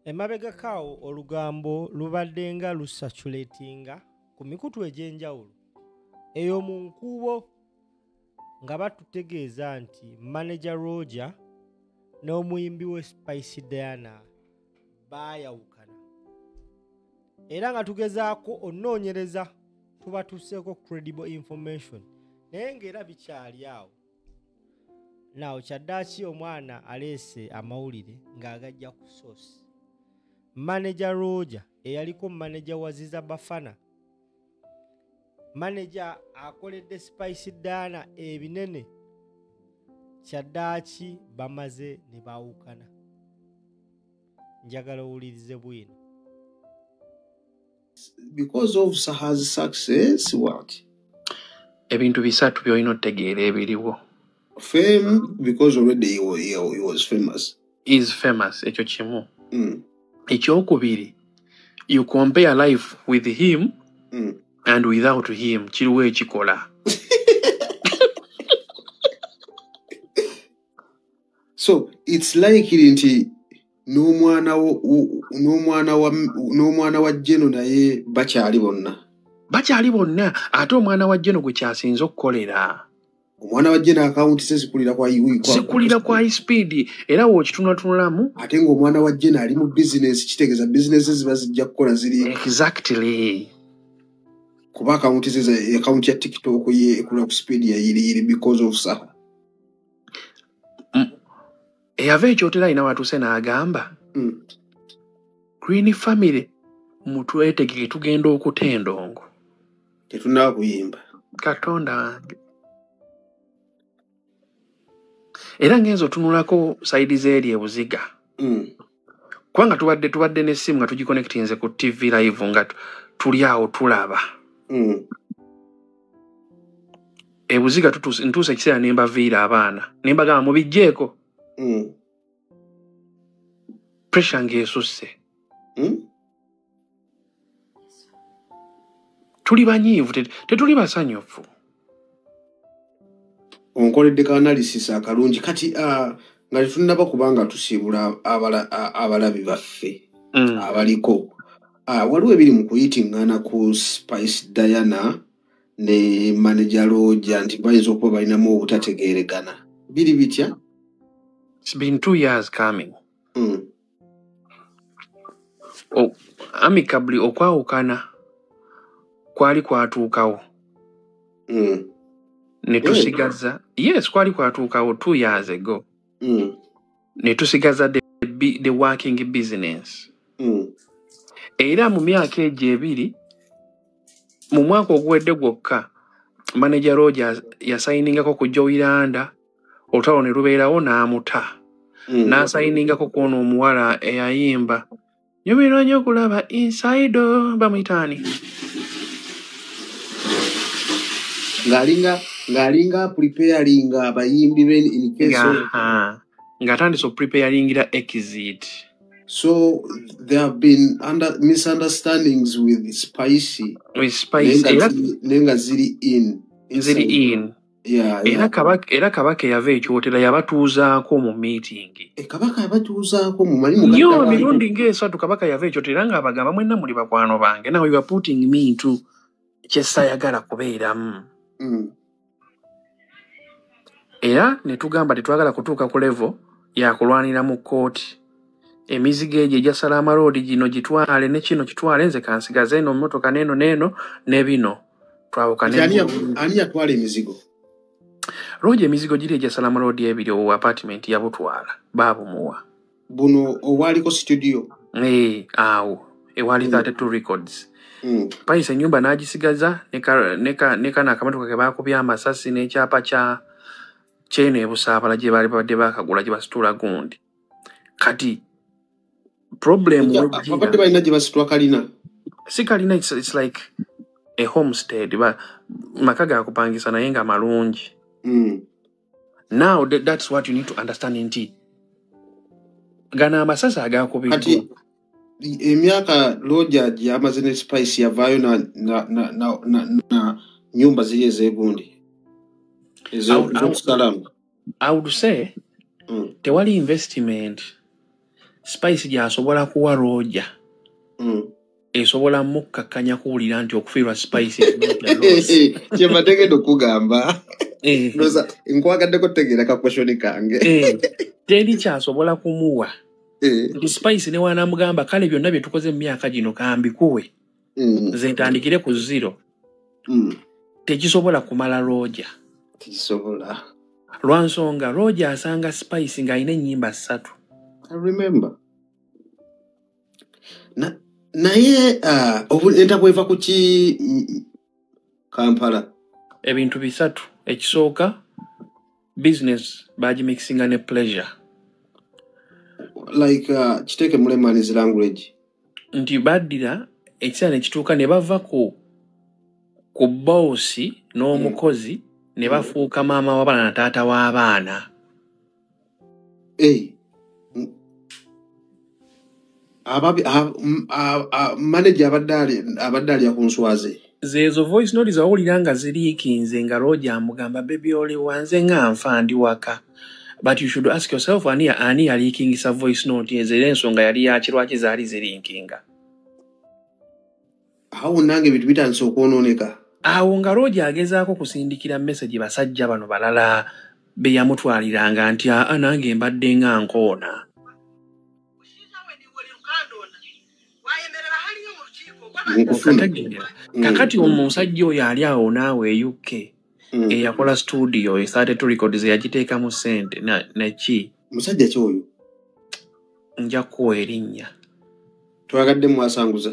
Emabegakaawo olugambo lubadde nga lusatulatinga ku mikutu egy'enjawulo ey'omu nkuubo nga batutegeeza nti Manager Roger n'omuyimbi we Spice Diana baayawukana era nga tugezaako onnoonyereza tubatuuseeko credible information naye ng'era bikyali awo. Naawe kyaddaaki omwana aleese amawulire ng'agajja ku source. Manager Roger eyaliko manager wa Ziza Bafana, manager akoledde Spice Diana ebinene, kyaddaaki bamaze ne baawukana. Njagala owulirize bwino. Because of Saha's success, what? Ebintu bisatu byolina otegeera ebiriwo. Fame, because already he was famous. He is famous, ekyo kimu. Ekyokubiri, you compare life with him and without him, kiriwo ekikola. So it's likely nti n'omwana wa Jeno naye bakyali bonna. Bakyali bonna, ate omwana wa Jeno gwe kyasinze okukolera. Omwana wa Jeno account zikulira kwa zikulira kwa high speed era wokitunulamu ate ngo omwana wa Jeno ali mu business kitegeeza businesses bazijja kukola ziri exactly kuba account zize account ya TikTok ye ekula ku speed ya iri because of Saha. Eyava ekyotera ina watu sena agamba Green family mutwetegeke tugenda okutendongo tetuna kuyimba Katonda wange. Era ngenzo tunulako side zeri ebuziga. Kwanga tubadde n'essimu nga tugiconnectinze ku TV live nga tuli awo tulaba. Ebuziga ntuuse ekiseera ne mbaviira abaana. Ne mbagamba mubijjeeko. Pressure ng'esusse. Tuli banyiivu, tetuli basanyufu. Onkoledde ka analysis akalungi kati nga tunaba kubanga tusiibula abalabi baffe abaliko waliwo ebiri mu kuyitingana ku Spice Diana ne Manager Roger nti bayinza okuba balinamu obutategeeregana biri bitya. It's been 2 years coming. Amicably okwawukana kwali kwatuukawo. Netusigaza yes kwali kwatuukawo 2 years ago. Netusigaza the working business. Era mu myaka egyo ebiri mu mwaka ogwedde gwokka Manager Roger yasayiningako ku Joylanda olutalo ne lubeerawo n'amuta. N'asayiningako kw'ono omuwala eyayimba nyumira nnyo okulaba inside bamuyitaani ngalinga preparing abayimbi ben in case ngatandise preparingira exit. So there have been misunderstandings with Spicy. Nenga ziri in. Yeah. Era kabaka yava ekyotera yabatuuzaako mu meeting. Kabaka yabatuuzaako mu mali mu yo mirundi ng'esatu kabaka yava ekyotera nga abagamba mwenna muli bakwano bange. Now you are putting me into kyesayagala kubeeramu. Era netugamba tetwagala kutuuka ku level ya kulwanira mu kooti. Emizigo egyo egya Salama Road gino gitwale ne kino kitwale nze kansigaze eno mmotoka neno nebino twawukane. Ani yatwala emizigo? Roger emizigo giri egya Salama Road ebiri owa apartment yabutwala babumuwa. Buno owaliko studio? Awo ewali 32 records. Paisa ennyumba n'agisigaza neka n'akamotoka ke baakubya amasasi n'ekyapa kyeno ebusaabala gye baali babadde baakagula gye basitula gundi. Kati problem babadde balina gye basitula kalina. Si kalina, it's like a homestead. Maka gakupangisa naye nga malungi. Now that's what you need to understand nti. Gana amasasi agakubidwa. Kati emyaka Roger gyamaze ne Spice yavaayo na nyumba ziri ezegundi. I would say tewali investment Spice gy'asobola kuwa Roger esobola mukkakanya kuwulira nti okufiirwa Spice kyemategedde okugamba noza nkwagadde kutegeera ka question kange teri kyasobola kumuwa nti Spice ne wanamugamba kale byonna bye tukoze mu myaka gino kambikuwe nze ntandikire ku 0 tekisobola kumala Roger tekisobola lwansonga Roger asanga Spice ng'alina ennyimba 3 I remember naye entabweva ku ki Kampala ebintu 3 ekisooka business bagimixinga ne pleasure like kiteke Mulemani's language nti baddira ekiseera ne kituuka ne bava ku boosi n'omukozi ne bafuuka maama w'abaana na taata w'abaana manager abadali akunswaze zezo voice note zawulira nga ziriikinze nga Roger amugamba baby oli wanze nga nfa ndi waka but you should ask yourself ani yaliikingisa voice note ezera ensonga yali yakirwaki zaali ziriikinga awo nange bintu bitandise okwonooneka awo nga Roger agezaako kusindikira message basajja bano balala be yamutwaliranga nti nange mbadde nga nkoona kakati omusajja oyo ali awo naawe UK eyakola studio esate to record ze yagiteeka mu sente neki musajja ki oyo nja kuwa erinnya twagadde mwasanguza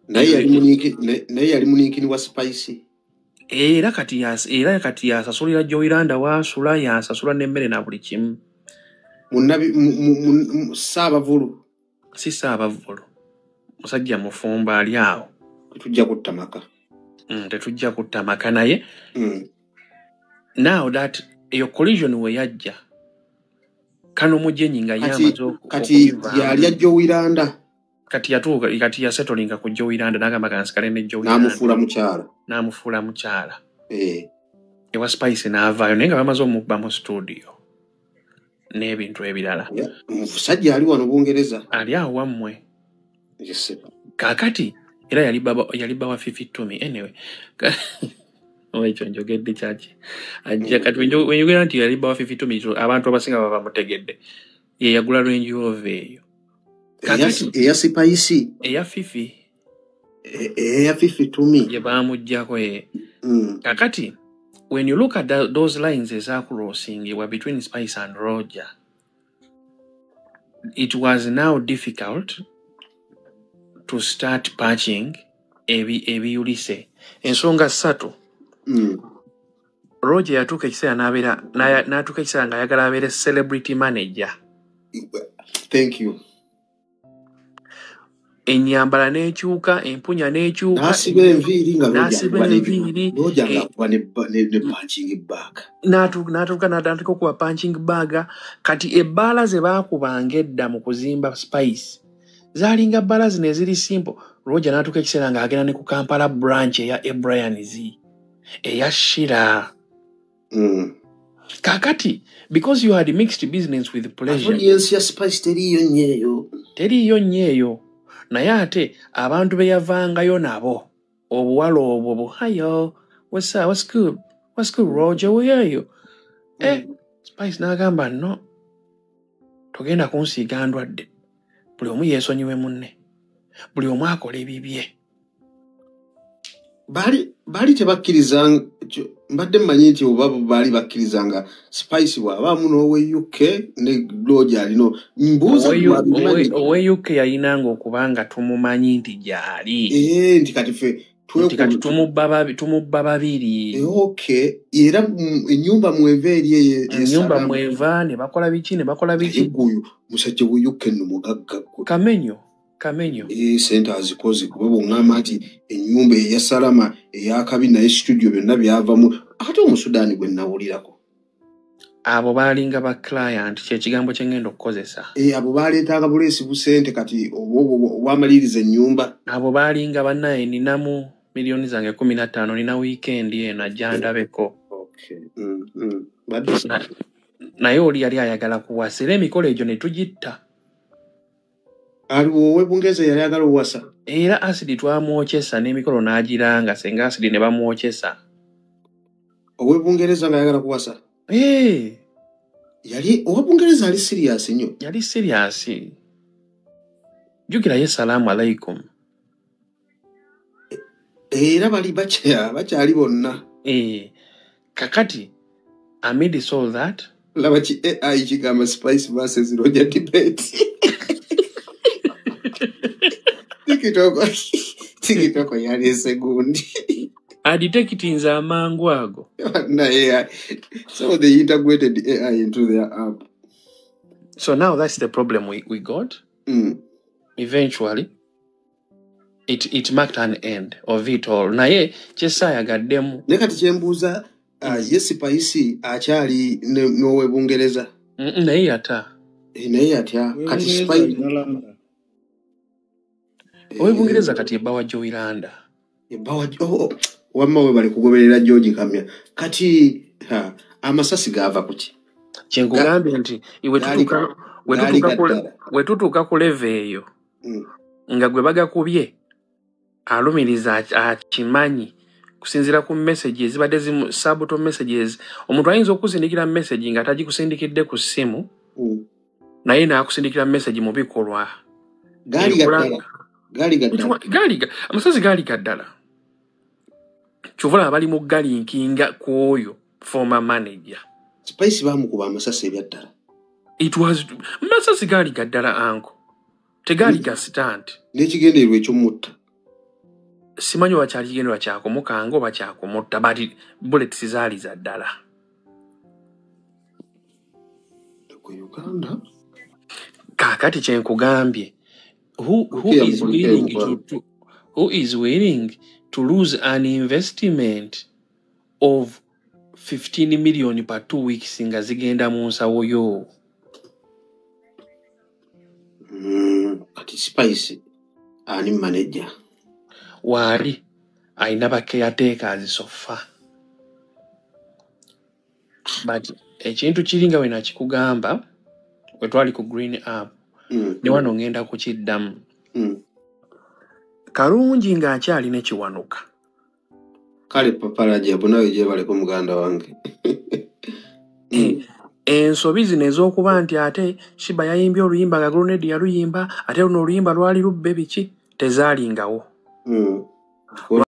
naye yali muniikini wa Spice era kati yasasulira Joyranda waasula yasasula n'emmere na buli kimu Saabavulu si Saabavulu musajja mufumba ali awo tetujja kutta maka tetujja kutta maka naye now that eyo collision we yajja kano mujenyi nga yamazo kati yali Joyranda kati yatuuka kati yasettlinga ku Joyranda n'agamba kansikale ne Joyranda n'amufuula mukyala ewa Spice n'avaayo naye nga bamaze omubba mu studio n'ebintu ebirala musajja ali wano Bungereza ali awo wammwe kakati era yali baba Fifi Tumi anyway ekyo njogedde kyaki ajja kati wenyogera nti yali baba Fifi Tumi abantu abasinga baba mutegedde ye yagula Range Rover eyo kakati eya Spice eya Fifi Tumi ye bamujjako kakati when you look at those lines ezakuloosing were between Spice and Roger, it was now difficult to start patching ebiyulise ensonga 3 Roger yatuuka ekiseera n'atuuka ekiseera nga ayagala abeere celebrity manager. Thank you. Enyambala n'ekyuka empunya n'ekyuka n'asiba enviiri nga Roger ng'akuba ne punching bag n'atuuka n'atandika okuba punching bag. Kati ebbaala ze baakubanga edda mu kuzimba Spice zaalinga bbaala zino eziri simple. Roger n'atuuka ekiseera ng'agenda ne ku Kampala branch eya Brian's eya Shira. Kakati because you had mixed business with pleasure, audience ya Spice teriyo nnyo naye ate abantu be yavangayo nabo obuwala obwo hayo what's good Roger weyo Spice n'agamba no togenda kunsiiga ndwadde buli omu yeesonyiwe munne buli omu akola ebibye. Bali tebakkiriza mbadde mmanyi nti oba bali bakkirizanga Spice bw'abaamu n'owe UK ne Roger alino mbuuza owe UK yayinanga okubanga tumumanyi nti gyali nti kati ffe tumubba babiri era ennyumba mweva eri ennyumba mweva ne bakola biki guyu musajja we UK nno mugagga kamenyo sente azikoze kuba bw'oŋŋamba nti ennyumba eya Salama eyakabi naye studio byonna byavamu ate Omusudaani gwe nnawulirako abo baalinga ba client kyekigambo kye ngenda okukozesa abo baaleetanga buleesi busente kati obwamaliriza ennyumba abo baalinga bannaye ninamu milioni zange 15 nina weekend eno ajja ndabeko naye oli yali ayagala kuwasa era emikolo egyo ne tugitta. Aliwo Owebungereza yali ayagala owasa. Era asidi twamwokyesa n'emikolo n'agiranga senga asidi ne bamwokyesa. Owebungereza nga ayagala kuwasa. Yali Owebungereza ali serious nnyo. Yali serious. Jukira ye salamu alaikum. Era bali bakyali bonna. Kakati amid all that laba ki AI kigamba Spice versus Roger debate. Tikitoko yali segundi. Aditekitinza amangu ago. Na AI. So they integrated AI into their app. So now that's the problem we got. Eventually, it marked an end of it all. Naye Chesaya gaddemu. Nekati kyembuuza yes Spice akyali n'Owebungereza. Naye ata. Naye atya kati Spice. Owebungereza kati ebawa Joyiranda. Wamma we bali kugoberera George Kamya. Kati amasasi gava kuki? Kyenkugambye nti wetutuuka ku level eyo nga gwe bagakubye alumiriza akimanyi kusinzira ku messages zibadde zimu subtle messages. Omuntu ayinza okusindikira message nga tagikusindikidde ku ssimu naye naakusindikira message mu bikolwa. Amasasi gaali gaddala. Kyovula abali mu galinkinga ku oyo former manager. Spice bamukuba amasasi ebyaddala. It was masasi gaali gaddala anko. Tegaali ga stand. N'ekigendererwa eky'omutta. Simanyi oba kyali kigendererwa kyakumukanga oba kyakumutta, but bullets zaali za ddala. Uganda. Kakati kyenkugambye. Who is willing to lose an investment of 15 million per 2 weeks nga zigenda mu nsawo yo? Kati Spice ani manager. Wali aina caretackers sofa. But ekintu kiringa we nakikugamba we twali ku green up ne wano ngenda kukiddamu. Kalungi ng'akyali ne kiwanuka. Kale papalaje nawe gye bali ku muganda wange. Ensobi zino ez'okuba nti ate Shiba yayimbye oluyimba nga Grenade yaluyimba ate luno oluyimba lwali lubbe biki tezaalingawo.